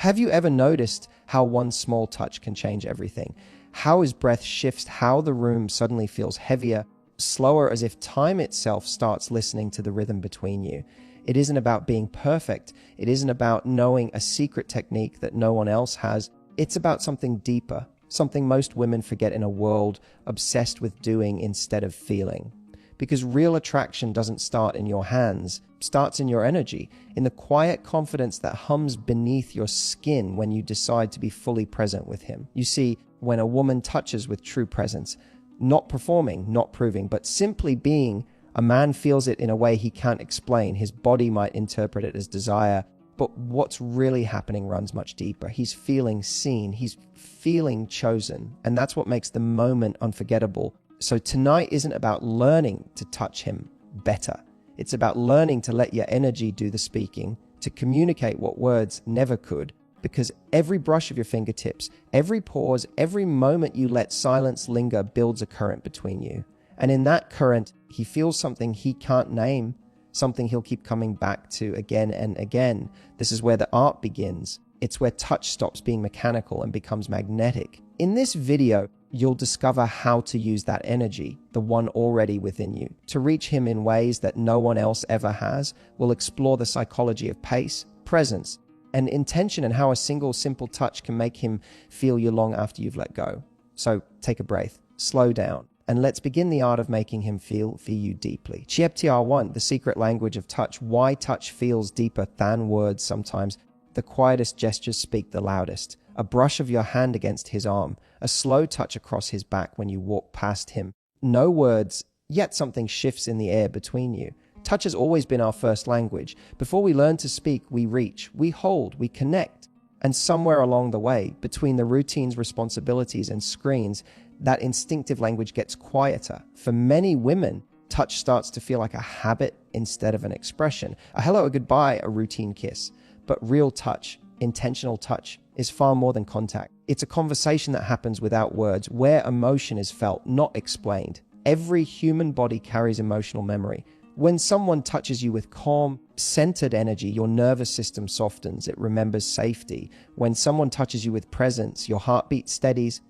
Have you ever noticed how one small touch can change everything? How his breath shifts, how the room suddenly feels heavier, slower, as if time itself starts listening to the rhythm between you. It isn't about being perfect. It isn't about knowing a secret technique that no one else has. It's about something deeper, something most women forget in a world obsessed with doing instead of feeling. Because real attraction doesn't start in your hands, it starts in your energy, in the quiet confidence that hums beneath your skin when you decide to be fully present with him. You see, when a woman touches with true presence, not performing, not proving, but simply being, a man feels it in a way he can't explain. His body might interpret it as desire, but what's really happening runs much deeper. He's feeling seen, he's feeling chosen, and that's what makes the moment unforgettable. So tonight isn't about learning to touch him better. It's about learning to let your energy do the speaking, to communicate what words never could, because every brush of your fingertips, every pause, every moment you let silence linger builds a current between you. And in that current, he feels something he can't name, something he'll keep coming back to again and again. This is where the art begins. It's where touch stops being mechanical and becomes magnetic. In this video, you'll discover how to use that energy, the one already within you, to reach him in ways that no one else ever has. We'll explore the psychology of pace, presence, and intention, and how a single simple touch can make him feel you long after you've let go. So take a breath, slow down, and let's begin the art of making him feel for you deeply. TR1, the secret language of touch. Why touch feels deeper than words sometimes. The quietest gestures speak the loudest. A brush of your hand against his arm, a slow touch across his back when you walk past him. No words, yet something shifts in the air between you. Touch has always been our first language. Before we learn to speak, we reach, we hold, we connect. And somewhere along the way, between the routines, responsibilities, and screens, that instinctive language gets quieter. For many women, touch starts to feel like a habit instead of an expression. A hello, a goodbye, a routine kiss. But real touch, intentional touch, is far more than contact. It's a conversation that happens without words, where emotion is felt, not explained. Every human body carries emotional memory. When someone touches you with calm, centered energy, your nervous system softens. It remembers safety. When someone touches you with presence, your heartbeat steadies.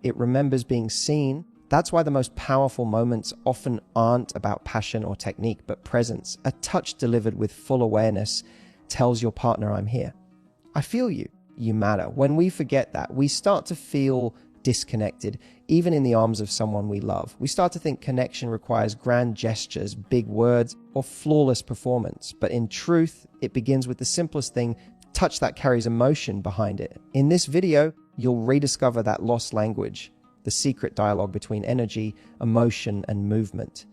It remembers being seen. That's why the most powerful moments often aren't about passion or technique, but presence. A touch delivered with full awareness tells your partner, I'm here. I feel you. You matter. When we forget that, we start to feel disconnected, even in the arms of someone we love. We start to think connection requires grand gestures, big words, or flawless performance. But in truth, it begins with the simplest thing, touch that carries emotion behind it. In this video, you'll rediscover that lost language, the secret dialogue between energy, emotion, and movement.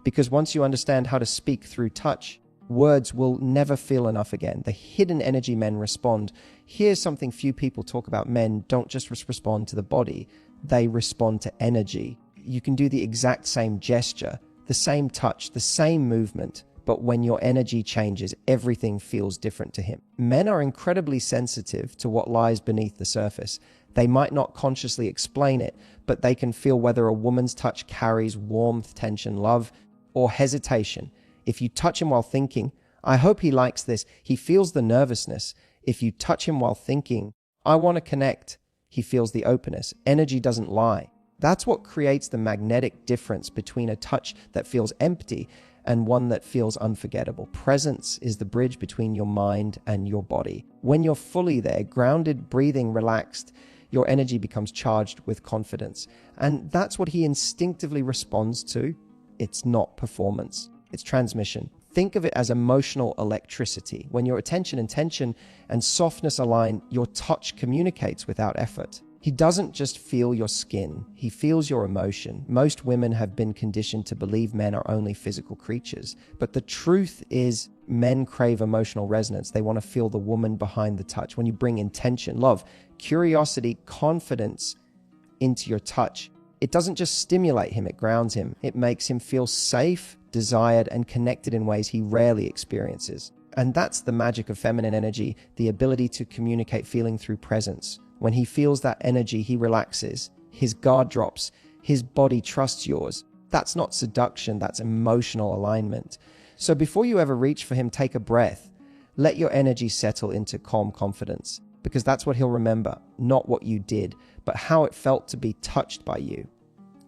Because once you understand how to speak through touch, words will never feel enough again. The hidden energy men respond. Here's something few people talk about. Men don't just respond to the body, they respond to energy. You can do the exact same gesture, the same touch, the same movement, but when your energy changes, everything feels different to him. Men are incredibly sensitive to what lies beneath the surface. They might not consciously explain it, but they can feel whether a woman's touch carries warmth, tension, love, or hesitation. If you touch him while thinking, I hope he likes this, he feels the nervousness. If you touch him while thinking, I want to connect, he feels the openness. Energy doesn't lie. That's what creates the magnetic difference between a touch that feels empty and one that feels unforgettable. Presence is the bridge between your mind and your body. When you're fully there, grounded, breathing, relaxed, your energy becomes charged with confidence. And that's what he instinctively responds to. It's not performance. It's transmission. Think of it as emotional electricity. When your attention and tension and softness align, your touch communicates without effort. He doesn't just feel your skin, he feels your emotion. Most women have been conditioned to believe men are only physical creatures. But the truth is, men crave emotional resonance. They want to feel the woman behind the touch. When you bring intention, love, curiosity, confidence into your touch, it doesn't just stimulate him, it grounds him. It makes him feel safe, desired, and connected in ways he rarely experiences. And that's the magic of feminine energy, the ability to communicate feeling through presence. When he feels that energy, he relaxes, his guard drops, his body trusts yours. That's not seduction, that's emotional alignment. So before you ever reach for him, take a breath. Let your energy settle into calm confidence. because that's what he'll remember, not what you did, but how it felt to be touched by you.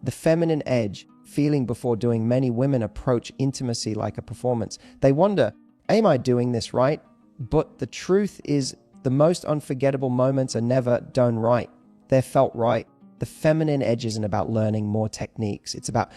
The feminine edge, feeling before doing. Many women approach intimacy like a performance. They wonder, am I doing this right? But the truth is, the most unforgettable moments are never done right. They're felt right. The feminine edge isn't about learning more techniques. It's about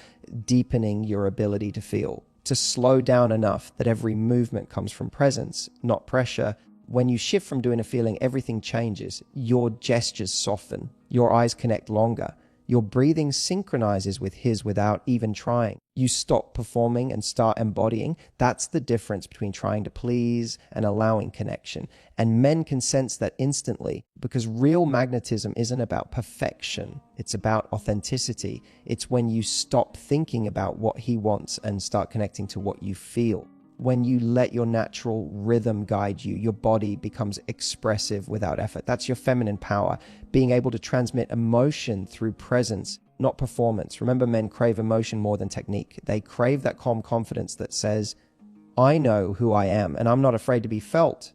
deepening your ability to feel, to slow down enough that every movement comes from presence, not pressure. When you shift from doing a feeling, everything changes. Your gestures soften. Your eyes connect longer. Your breathing synchronizes with his without even trying. You stop performing and start embodying. That's the difference between trying to please and allowing connection. And men can sense that instantly, because real magnetism isn't about perfection. It's about authenticity. It's when you stop thinking about what he wants and start connecting to what you feel. When you let your natural rhythm guide you, your body becomes expressive without effort. That's your feminine power, being able to transmit emotion through presence, not performance. Remember, men crave emotion more than technique. They crave that calm confidence that says, I know who I am and I'm not afraid to be felt.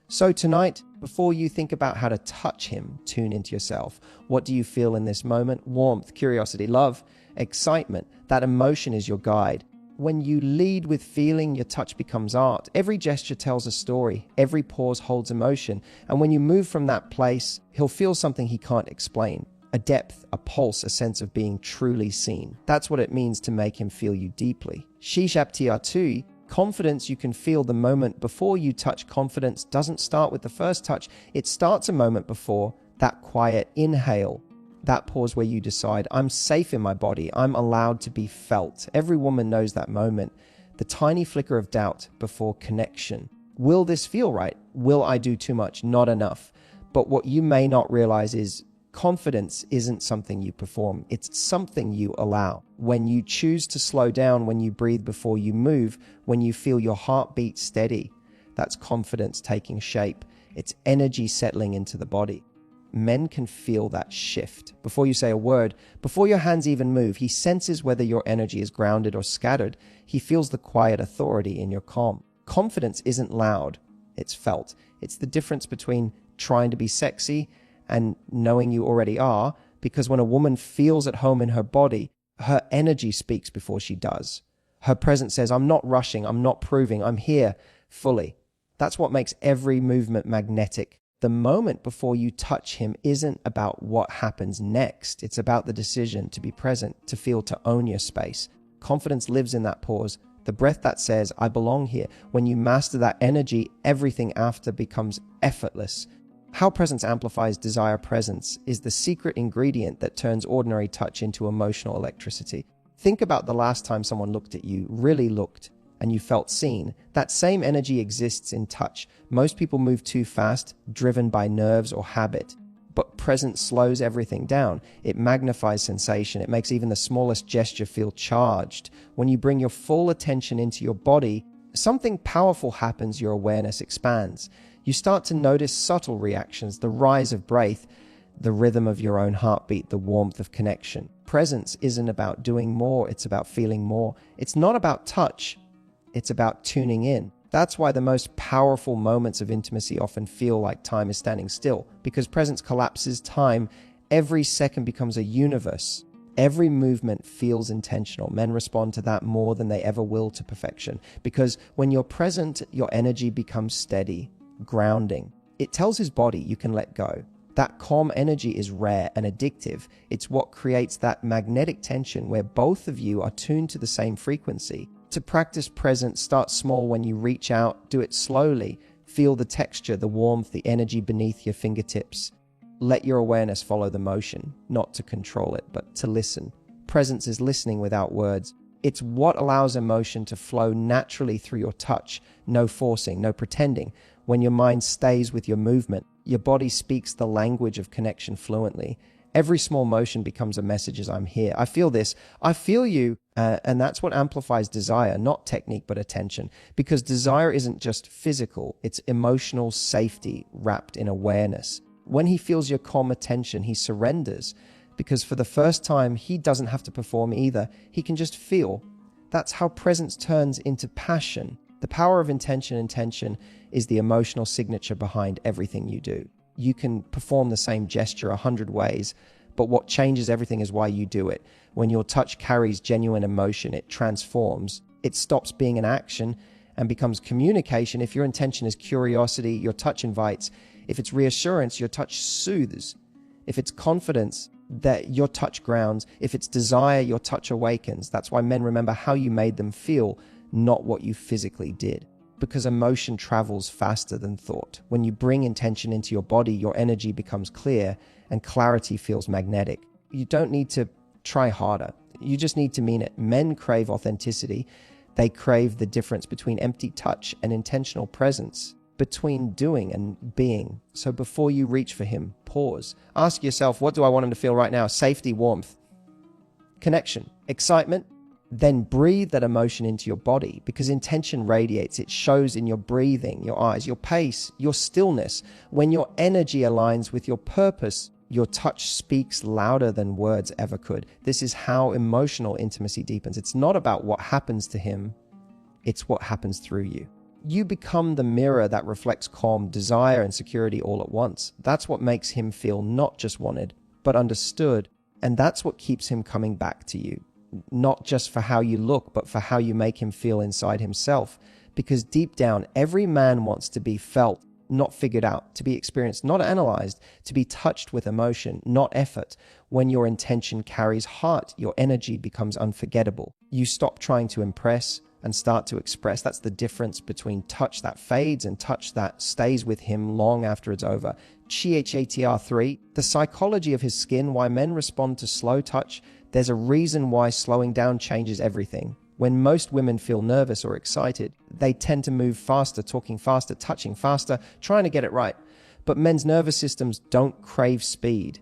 So tonight, before you think about how to touch him, tune into yourself. What do you feel in this moment? Warmth, curiosity, love, excitement. That emotion is your guide. When you lead with feeling, your touch becomes art. Every gesture tells a story. Every pause holds emotion. And when you move from that place, he'll feel something he can't explain. A depth, a pulse, a sense of being truly seen. That's what it means to make him feel you deeply. Shishaptiatui, confidence you can feel the moment before you touch. Confidence doesn't start with the first touch. It starts a moment before that quiet inhale. That pause where you decide, I'm safe in my body, I'm allowed to be felt. Every woman knows that moment. The tiny flicker of doubt before connection. Will this feel right? Will I do too much? Not enough. But what you may not realize is confidence isn't something you perform. It's something you allow. When you choose to slow down, when you breathe before you move, when you feel your heartbeat steady, that's confidence taking shape. It's energy settling into the body. Men can feel that shift. Before you say a word, before your hands even move, he senses whether your energy is grounded or scattered. He feels the quiet authority in your calm. Confidence isn't loud, it's felt. It's the difference between trying to be sexy and knowing you already are, because when a woman feels at home in her body, her energy speaks before she does. Her presence says, I'm not rushing, I'm not proving, I'm here fully. That's what makes every movement magnetic. The moment before you touch him isn't about what happens next. It's about the decision to be present, to feel, to own your space. Confidence lives in that pause, the breath that says, I belong here. When you master that energy, everything after becomes effortless. How presence amplifies desire. Presence is the secret ingredient that turns ordinary touch into emotional electricity. Think about the last time someone looked at you, really looked, and you felt seen. That same energy exists in touch. Most people move too fast, driven by nerves or habit. But presence slows everything down. It magnifies sensation. It makes even the smallest gesture feel charged. When you bring your full attention into your body, something powerful happens. Your awareness expands. You start to notice subtle reactions, the rise of breath, the rhythm of your own heartbeat, the warmth of connection. Presence isn't about doing more, it's about feeling more. It's not about touch. It's about tuning in. That's why the most powerful moments of intimacy often feel like time is standing still, because presence collapses time. Every second becomes a universe. Every movement feels intentional. Men respond to that more than they ever will to perfection, because when you're present, your energy becomes steady, grounding. It tells his body you can let go. That calm energy is rare and addictive. It's what creates that magnetic tension where both of you are tuned to the same frequency. To practice presence, start small. When you reach out, do it slowly. Feel the texture, the warmth, the energy beneath your fingertips. Let your awareness follow the motion, not to control it, but to listen. Presence is listening without words. It's what allows emotion to flow naturally through your touch. No forcing, no pretending. When your mind stays with your movement, your body speaks the language of connection fluently. Every small motion becomes a message as I'm here. I feel this. I feel you. And that's what amplifies desire, not technique, but attention. Because desire isn't just physical. It's emotional safety wrapped in awareness. When he feels your calm attention, he surrenders. Because for the first time, he doesn't have to perform either. He can just feel. That's how presence turns into passion. The power of intention is the emotional signature behind everything you do. You can perform the same gesture 100 ways, but what changes everything is why you do it. When your touch carries genuine emotion, it transforms. It stops being an action and becomes communication. If your intention is curiosity, your touch invites. If it's reassurance, your touch soothes. If it's confidence, that your touch grounds. If it's desire, your touch awakens. That's why men remember how you made them feel, not what you physically did. Because emotion travels faster than thought. When you bring intention into your body, your energy becomes clear and clarity feels magnetic. You don't need to try harder. You just need to mean it. Men crave authenticity. They crave the difference between empty touch and intentional presence, between doing and being. So before you reach for him, pause. Ask yourself, what do I want him to feel right now? Safety, warmth, connection, excitement. Then breathe that emotion into your body, because intention radiates. It shows in your breathing, your eyes, your pace, your stillness. When your energy aligns with your purpose, your touch speaks louder than words ever could. This is how emotional intimacy deepens. It's not about what happens to him, it's what happens through you. You become the mirror that reflects calm, desire, and security all at once. That's what makes him feel not just wanted, but understood. And that's what keeps him coming back to you. Not just for how you look, but for how you make him feel inside himself. Because deep down, every man wants to be felt, not figured out, to be experienced, not analyzed, to be touched with emotion, not effort. When your intention carries heart, your energy becomes unforgettable. You stop trying to impress and start to express. That's the difference between touch that fades and touch that stays with him long after it's over. CHATR 3, the psychology of his skin, why men respond to slow touch. There's a reason why slowing down changes everything. When most women feel nervous or excited, they tend to move faster, talking faster, touching faster, trying to get it right. But men's nervous systems don't crave speed.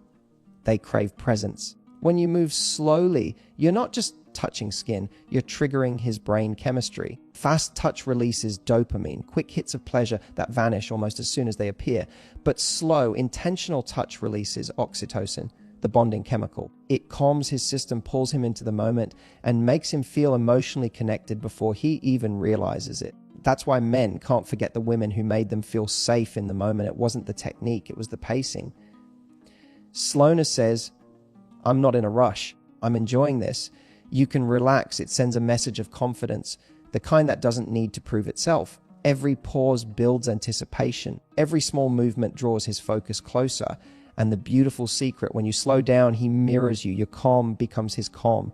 They crave presence. When you move slowly, you're not just touching skin, you're triggering his brain chemistry. Fast touch releases dopamine, quick hits of pleasure that vanish almost as soon as they appear. But slow, intentional touch releases oxytocin, the bonding chemical. It calms his system, pulls him into the moment, and makes him feel emotionally connected before he even realizes it. That's why men can't forget the women who made them feel safe in the moment. It wasn't the technique, it was the pacing. Slowness says, I'm not in a rush. I'm enjoying this. You can relax. It sends a message of confidence, the kind that doesn't need to prove itself. Every pause builds anticipation. Every small movement draws his focus closer. And the beautiful secret, when you slow down, he mirrors you. Your calm becomes his calm.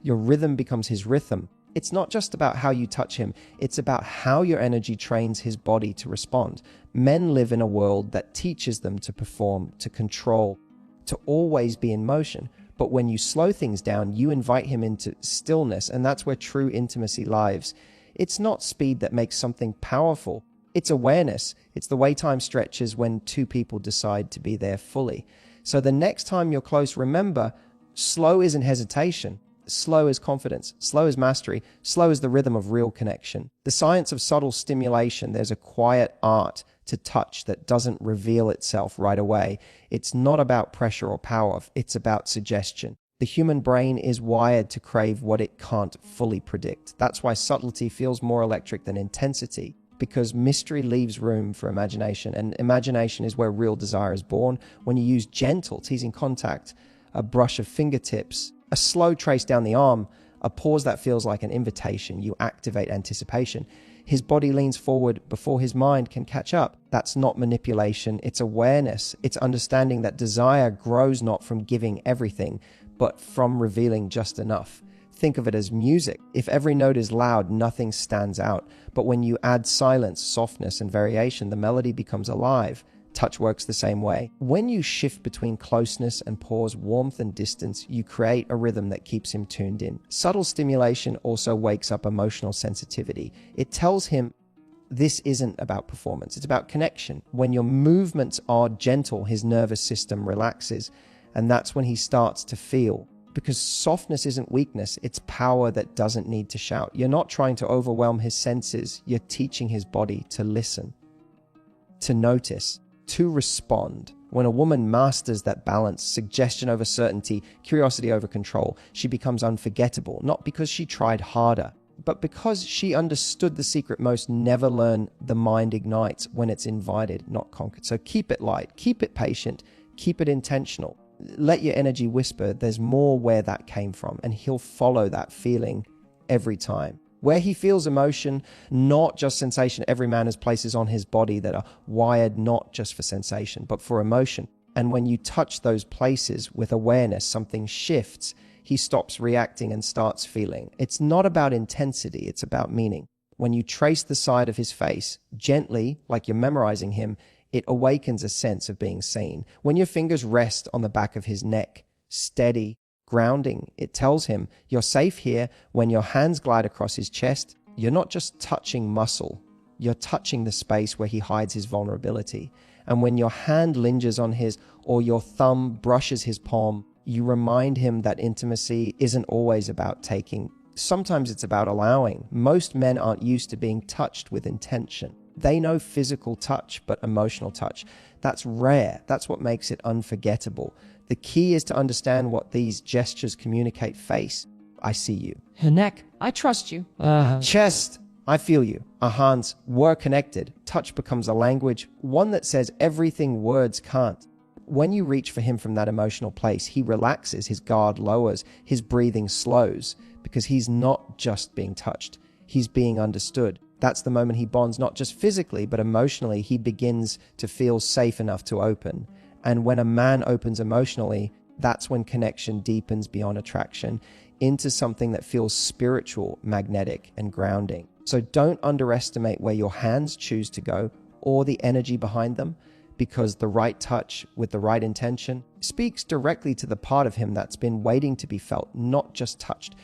Your rhythm becomes his rhythm. It's not just about how you touch him. It's about how your energy trains his body to respond. Men live in a world that teaches them to perform, to control, to always be in motion. But when you slow things down, you invite him into stillness, and that's where true intimacy lives. It's not speed that makes something powerful. It's awareness. It's the way time stretches when two people decide to be there fully. So the next time you're close, remember, slow isn't hesitation. Slow is confidence. Slow is mastery. Slow is the rhythm of real connection. The science of subtle stimulation. There's a quiet art to touch that doesn't reveal itself right away. It's not about pressure or power. It's about suggestion. The human brain is wired to crave what it can't fully predict. That's why subtlety feels more electric than intensity, because mystery leaves room for imagination, and imagination is where real desire is born. When you use gentle, teasing contact, a brush of fingertips, a slow trace down the arm, a pause that feels like an invitation, you activate anticipation. His body leans forward before his mind can catch up. That's not manipulation, it's awareness. It's understanding that desire grows not from giving everything, but from revealing just enough. Think of it as music. If every note is loud, nothing stands out. But when you add silence, softness, and variation, the melody becomes alive. Touch works the same way. When you shift between closeness and pause, warmth and distance, you create a rhythm that keeps him tuned in. Subtle stimulation also wakes up emotional sensitivity. It tells him this isn't about performance, it's about connection. When your movements are gentle, his nervous system relaxes, and that's when he starts to feel. Because softness isn't weakness, it's power that doesn't need to shout. You're not trying to overwhelm his senses, you're teaching his body to listen, to notice, to respond. When a woman masters that balance, suggestion over certainty, curiosity over control, she becomes unforgettable, not because she tried harder, but because she understood the secret most never learn the mind ignites when it's invited, not conquered. So keep it light, keep it patient, keep it intentional. Let your energy whisper there's more where that came from, and he'll follow that feeling every time. Where he feels emotion, not just sensation. Every man has places on his body that are wired not just for sensation, but for emotion. And when you touch those places with awareness, something shifts. He stops reacting and starts feeling. It's not about intensity, it's about meaning. When you trace the side of his face, gently, like you're memorizing him, it awakens a sense of being seen. When your fingers rest on the back of his neck, steady, grounding, it tells him you're safe here. When your hands glide across his chest, you're not just touching muscle, you're touching the space where he hides his vulnerability. And when your hand lingers on his, or your thumb brushes his palm, you remind him that intimacy isn't always about taking. Sometimes it's about allowing. Most men aren't used to being touched with intention. They know physical touch, but emotional touch, that's rare. That's what makes it unforgettable. The key is to understand what these gestures communicate. Face, I see you. Her neck, I trust you. Chest, I feel you. Our hands, we're connected. Touch becomes a language, one that says everything words can't. When you reach for him from that emotional place, he relaxes, his guard lowers, his breathing slows, because he's not just being touched, he's being understood. That's the moment he bonds, not just physically, but emotionally. He begins to feel safe enough to open. And when a man opens emotionally, that's when connection deepens beyond attraction into something that feels spiritual, magnetic, and grounding. So don't underestimate where your hands choose to go or the energy behind them, because the right touch with the right intention speaks directly to the part of him that's been waiting to be felt, not just touched.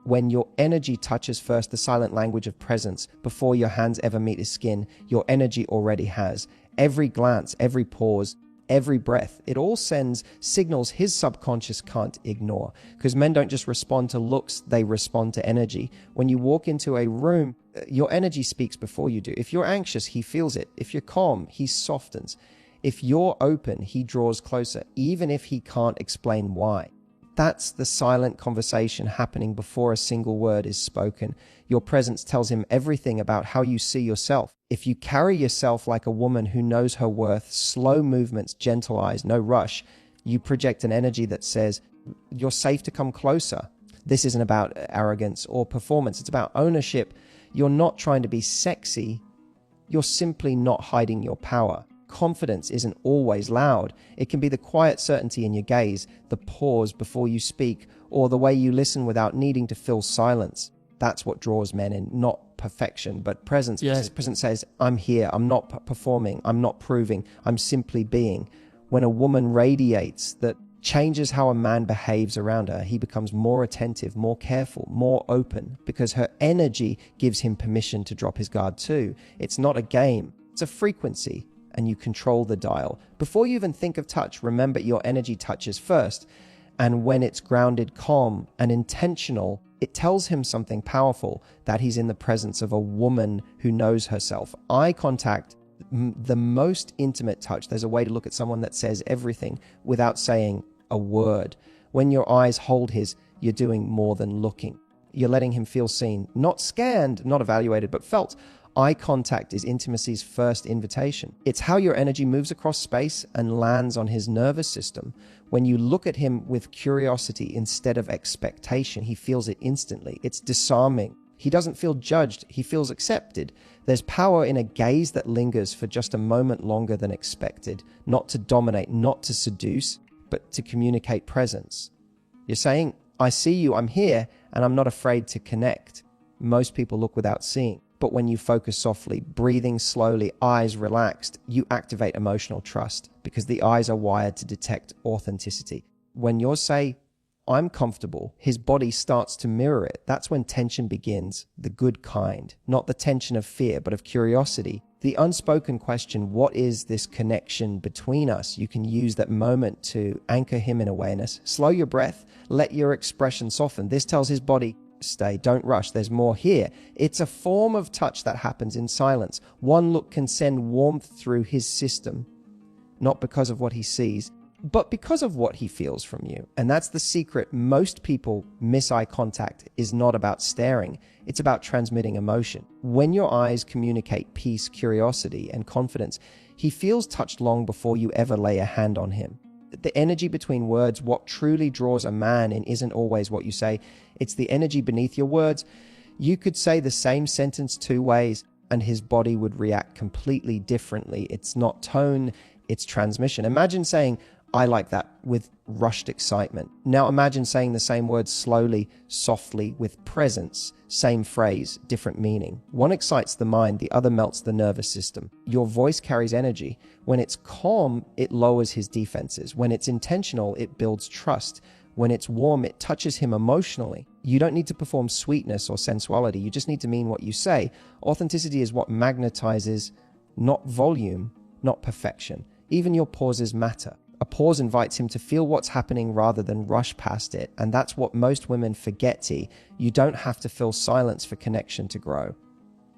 When your energy touches first the silent language of presence, before your hands ever meet his skin, your energy already has. Every glance, every pause, every breath, it all sends signals his subconscious can't ignore. Because men don't just respond to looks, they respond to energy. When you walk into a room, your energy speaks before you do. If you're anxious, he feels it. If you're calm, he softens. If you're open, he draws closer, even if he can't explain why. That's the silent conversation happening before a single word is spoken. Your presence tells him everything about how you see yourself. If you carry yourself like a woman who knows her worth, slow movements, gentle eyes, no rush, you project an energy that says, you're safe to come closer. This isn't about arrogance or performance. It's about ownership. You're not trying to be sexy. You're simply not hiding your power. Confidence isn't always loud. It can be the quiet certainty in your gaze, the pause before you speak, or the way you listen without needing to fill silence. That's what draws men in, not perfection, but presence. Yes. Presence says, I'm here, I'm not performing, I'm not proving, I'm simply being. When a woman radiates, that changes how a man behaves around her. He becomes more attentive, more careful, more open, because her energy gives him permission to drop his guard too. It's not a game, it's a frequency, and you control the dial. Before you even think of touch, remember your energy touches first. And when it's grounded, calm, and intentional, it tells him something powerful, that he's in the presence of a woman who knows herself. Eye contact, the most intimate touch. There's a way to look at someone that says everything without saying a word. When your eyes hold his, you're doing more than looking. You're letting him feel seen, not scanned, not evaluated, but felt. Eye contact is intimacy's first invitation. It's how your energy moves across space and lands on his nervous system. When you look at him with curiosity instead of expectation, he feels it instantly. It's disarming. He doesn't feel judged. He feels accepted. There's power in a gaze that lingers for just a moment longer than expected, not to dominate, not to seduce, but to communicate presence. You're saying, I see you, I'm here, and I'm not afraid to connect. Most people look without seeing. But when you focus softly, breathing slowly, eyes relaxed, you activate emotional trust, because the eyes are wired to detect authenticity. When you say, I'm comfortable, his body starts to mirror it. That's when tension begins, the good kind, not the tension of fear, but of curiosity. The unspoken question, what is this connection between us? You can use that moment to anchor him in awareness. Slow your breath, let your expression soften. This tells his body, stay, don't rush, there's more here. It's a form of touch that happens in silence. One look can send warmth through his system, not because of what he sees, but because of what he feels from you. And that's the secret. Most people miss eye contact is not about staring. It's about transmitting emotion. When your eyes communicate peace, curiosity, and confidence, he feels touched long before you ever lay a hand on him. The energy between words, what truly draws a man in isn't always what you say. It's the energy beneath your words. You could say the same sentence two ways and his body would react completely differently. It's not tone, it's transmission. Imagine saying, "I like that," with rushed excitement. Now imagine saying the same words slowly, softly, with presence. Same phrase, different meaning. One excites the mind, the other melts the nervous system. Your voice carries energy. When it's calm, it lowers his defenses. When it's intentional, it builds trust. When it's warm, it touches him emotionally. You don't need to perform sweetness or sensuality. You just need to mean what you say. Authenticity is what magnetizes, not volume, not perfection. Even your pauses matter. A pause invites him to feel what's happening rather than rush past it. And that's what most women forget, T. You don't have to fill silence for connection to grow.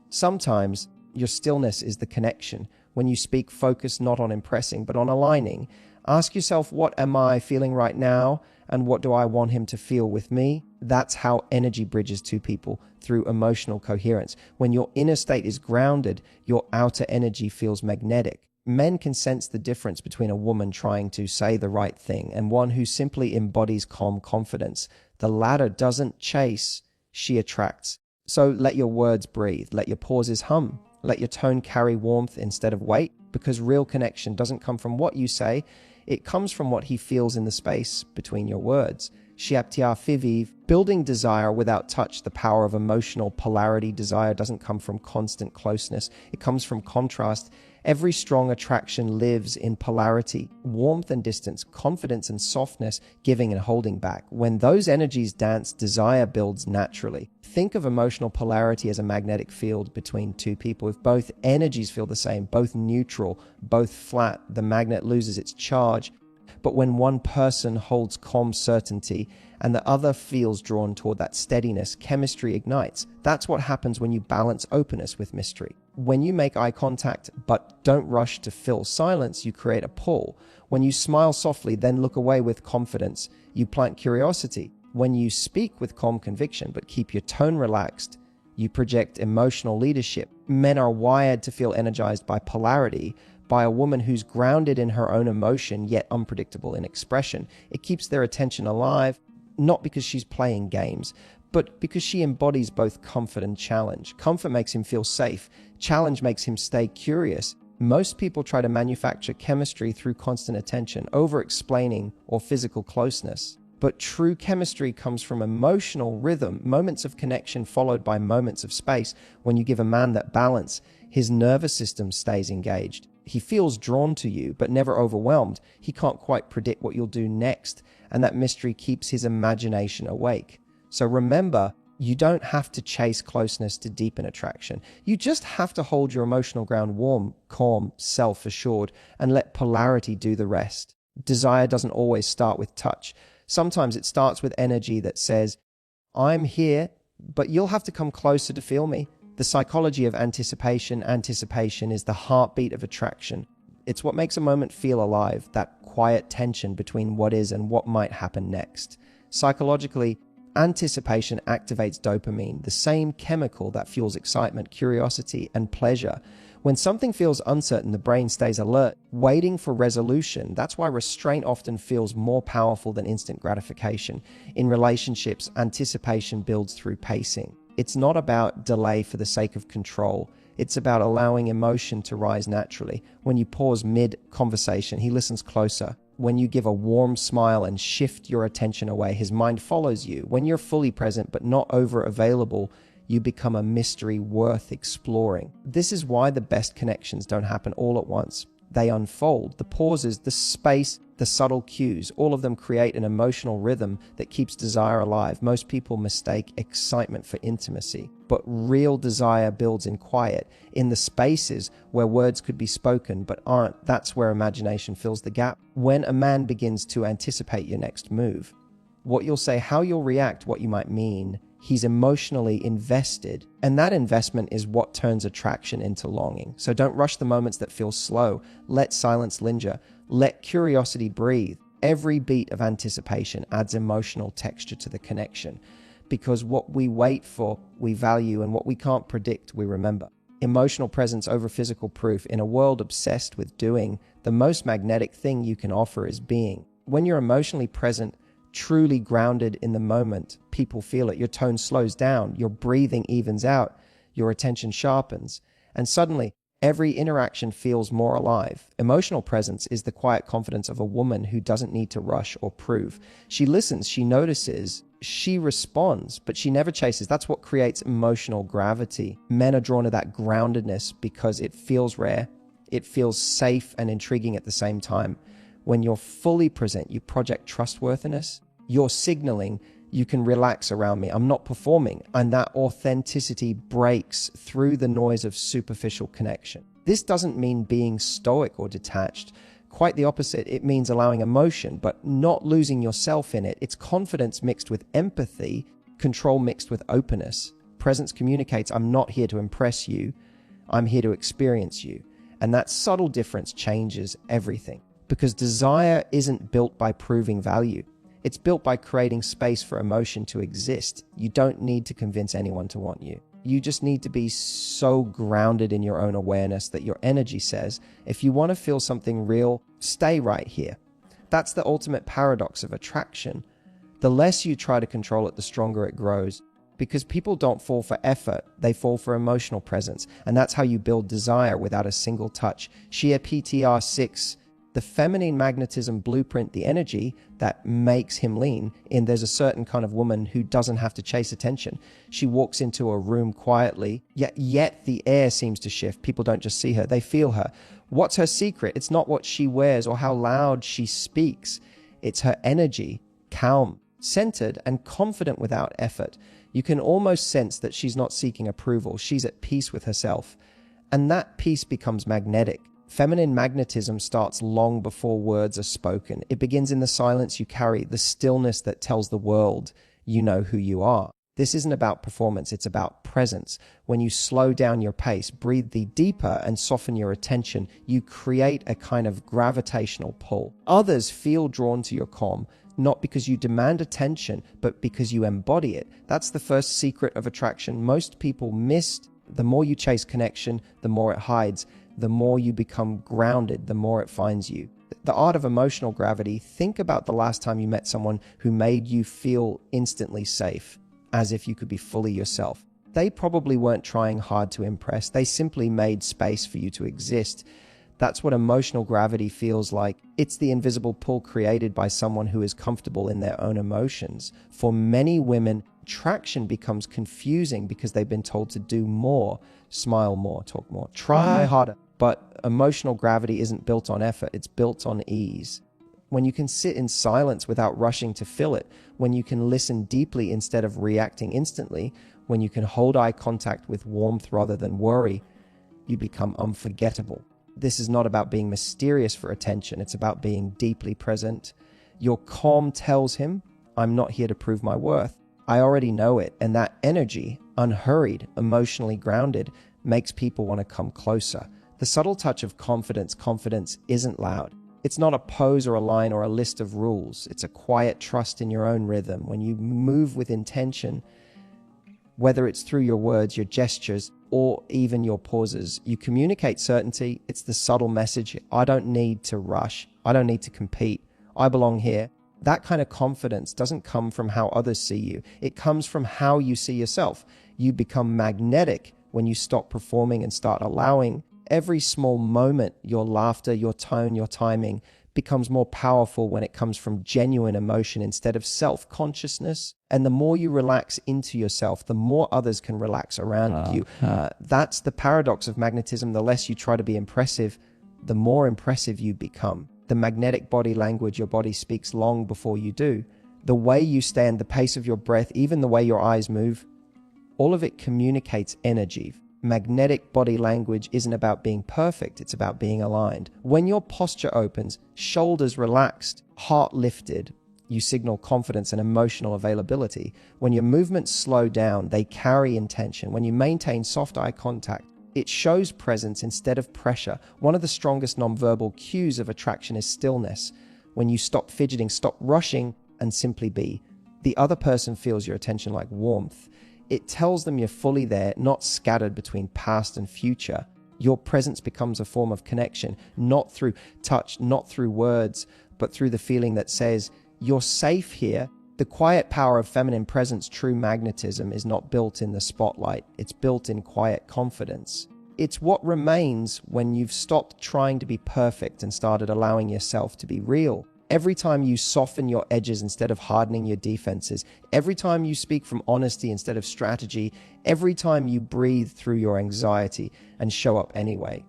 Sometimes your stillness is the connection. When you speak, focus not on impressing, but on aligning. Ask yourself, what am I feeling right now? And what do I want him to feel with me? That's how energy bridges two people, through emotional coherence. When your inner state is grounded, your outer energy feels magnetic. Men can sense the difference between a woman trying to say the right thing and one who simply embodies calm confidence. The latter doesn't chase, she attracts. So let your words breathe, let your pauses hum, let your tone carry warmth instead of weight, because real connection doesn't come from what you say, it comes from what he feels in the space between your words. Shiaptia Fiviv, building desire without touch, the power of emotional polarity. Desire doesn't come from constant closeness, it comes from contrast. Every strong attraction lives in polarity, warmth and distance, confidence and softness, giving and holding back. When those energies dance, desire builds naturally. Think of emotional polarity as a magnetic field between two people. If both energies feel the same, both neutral, both flat, the magnet loses its charge. But when one person holds calm certainty and the other feels drawn toward that steadiness, chemistry ignites. That's what happens when you balance openness with mystery. When you make eye contact but don't rush to fill silence, you create a pull. When you smile softly, then look away with confidence, you plant curiosity. When you speak with calm conviction but keep your tone relaxed, you project emotional leadership. Men are wired to feel energized by polarity, by a woman who's grounded in her own emotion yet unpredictable in expression. It keeps their attention alive, not because she's playing games, but because she embodies both comfort and challenge. Comfort makes him feel safe. Challenge makes him stay curious. Most people try to manufacture chemistry through constant attention, over-explaining, or physical closeness. But true chemistry comes from emotional rhythm, moments of connection followed by moments of space. When you give a man that balance, his nervous system stays engaged. He feels drawn to you, but never overwhelmed. He can't quite predict what you'll do next, and that mystery keeps his imagination awake. So remember, you don't have to chase closeness to deepen attraction. You just have to hold your emotional ground warm, calm, self-assured, and let polarity do the rest. Desire doesn't always start with touch. Sometimes it starts with energy that says, "I'm here, but you'll have to come closer to feel me." The psychology of anticipation. Anticipation is the heartbeat of attraction. It's what makes a moment feel alive, that quiet tension between what is and what might happen next. Psychologically, anticipation activates dopamine, the same chemical that fuels excitement, curiosity, and pleasure. When something feels uncertain, the brain stays alert, waiting for resolution. That's why restraint often feels more powerful than instant gratification. In relationships, anticipation builds through pacing. It's not about delay for the sake of control. It's about allowing emotion to rise naturally. When you pause mid-conversation, he listens closer. When you give a warm smile and shift your attention away, his mind follows you. When you're fully present but not over-available, you become a mystery worth exploring. This is why the best connections don't happen all at once. They unfold. The pauses, the space, the subtle cues, all of them create an emotional rhythm that keeps desire alive. Most people mistake excitement for intimacy, but real desire builds in quiet, in the spaces where words could be spoken but aren't. That's where imagination fills the gap. When a man begins to anticipate your next move, what you'll say, how you'll react, what you might mean, he's emotionally invested, and that investment is what turns attraction into longing. So don't rush the moments that feel slow. Let silence linger. Let curiosity breathe. Every beat of anticipation adds emotional texture to the connection, because what we wait for, we value, and what we can't predict, we remember. Emotional presence over physical proof. In a world obsessed with doing, the most magnetic thing you can offer is being. When you're emotionally present, truly grounded in the moment, people feel it. Your tone slows down, your breathing evens out, your attention sharpens, and suddenly every interaction feels more alive. Emotional presence is the quiet confidence of a woman who doesn't need to rush or prove. She listens, she notices, she responds, but she never chases. That's what creates emotional gravity. Men are drawn to that groundedness because it feels rare, it feels safe and intriguing at the same time. When you're fully present, you project trustworthiness. You're signaling, you can relax around me. I'm not performing. And that authenticity breaks through the noise of superficial connection. This doesn't mean being stoic or detached. Quite the opposite. It means allowing emotion, but not losing yourself in it. It's confidence mixed with empathy, control mixed with openness. Presence communicates, I'm not here to impress you. I'm here to experience you. And that subtle difference changes everything. Because desire isn't built by proving value. It's built by creating space for emotion to exist. You don't need to convince anyone to want you. You just need to be so grounded in your own awareness that your energy says, if you want to feel something real, stay right here. That's the ultimate paradox of attraction. The less you try to control it, the stronger it grows. Because people don't fall for effort, they fall for emotional presence. And that's how you build desire without a single touch. Shia PTR 6, the feminine magnetism blueprint, the energy that makes him lean in. There's a certain kind of woman who doesn't have to chase attention. She walks into a room quietly, yet the air seems to shift. People don't just see her, they feel her. What's her secret? It's not what she wears or how loud she speaks. It's her energy, calm, centered, and confident without effort. You can almost sense that she's not seeking approval. She's at peace with herself. And that peace becomes magnetic. Feminine magnetism starts long before words are spoken. It begins in the silence you carry, the stillness that tells the world you know who you are. This isn't about performance, it's about presence. When you slow down your pace, breathe deeper, and soften your attention, you create a kind of gravitational pull. Others feel drawn to your calm, not because you demand attention, but because you embody it. That's the first secret of attraction most people miss. The more you chase connection, the more it hides. The more you become grounded, the more it finds you. The art of emotional gravity. Think about the last time you met someone who made you feel instantly safe, as if you could be fully yourself. They probably weren't trying hard to impress. They simply made space for you to exist. That's what emotional gravity feels like. It's the invisible pull created by someone who is comfortable in their own emotions. For many women, attraction becomes confusing because they've been told to do more, smile more, talk more, try harder. But emotional gravity isn't built on effort, it's built on ease. When you can sit in silence without rushing to fill it, when you can listen deeply instead of reacting instantly, when you can hold eye contact with warmth rather than worry, you become unforgettable. This is not about being mysterious for attention, it's about being deeply present. Your calm tells him, I'm not here to prove my worth. I already know it. And that energy, unhurried, emotionally grounded, makes people want to come closer. The subtle touch of confidence isn't loud. It's not a pose or a line or a list of rules. It's a quiet trust in your own rhythm. When you move with intention, whether it's through your words, your gestures, or even your pauses, you communicate certainty. It's the subtle message. I don't need to rush. I don't need to compete. I belong here. That kind of confidence doesn't come from how others see you. It comes from how you see yourself. You become magnetic when you stop performing and start allowing. Every small moment, your laughter, your tone, your timing becomes more powerful when it comes from genuine emotion instead of self-consciousness. And the more you relax into yourself, the more others can relax around you. That's the paradox of magnetism. The less you try to be impressive, the more impressive you become. The magnetic body language, your body speaks long before you do. The way you stand, the pace of your breath, even the way your eyes move, all of it communicates energy. Magnetic body language isn't about being perfect, it's about being aligned. When your posture opens, shoulders relaxed, heart lifted, you signal confidence and emotional availability. When your movements slow down, they carry intention. When you maintain soft eye contact, It shows presence instead of pressure. One of the strongest nonverbal cues of attraction is stillness. When you stop fidgeting, stop rushing, and simply be. The other person feels your attention like warmth. It tells them you're fully there, not scattered between past and future. Your presence becomes a form of connection, not through touch, not through words, but through the feeling that says, you're safe here. The quiet power of feminine presence, true magnetism, is not built in the spotlight. It's built in quiet confidence. It's what remains when you've stopped trying to be perfect and started allowing yourself to be real. Every time you soften your edges instead of hardening your defenses, every time you speak from honesty instead of strategy, every time you breathe through your anxiety and show up anyway,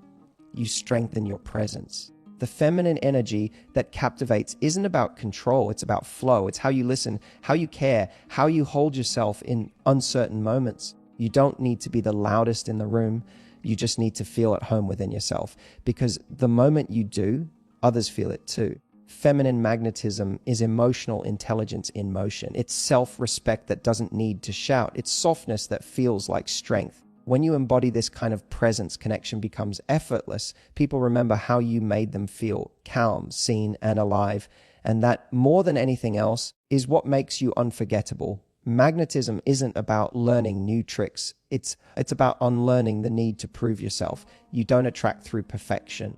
you strengthen your presence. The feminine energy that captivates isn't about control, it's about flow. It's how you listen, how you care, how you hold yourself in uncertain moments. You don't need to be the loudest in the room. You just need to feel at home within yourself, because the moment you do, others feel it too. Feminine magnetism is emotional intelligence in motion. It's self-respect that doesn't need to shout. It's softness that feels like strength. When you embody this kind of presence, connection becomes effortless. People remember how you made them feel calm, seen, and alive. And that, more than anything else, is what makes you unforgettable. Magnetism isn't about learning new tricks. It's about unlearning the need to prove yourself. You don't attract through perfection.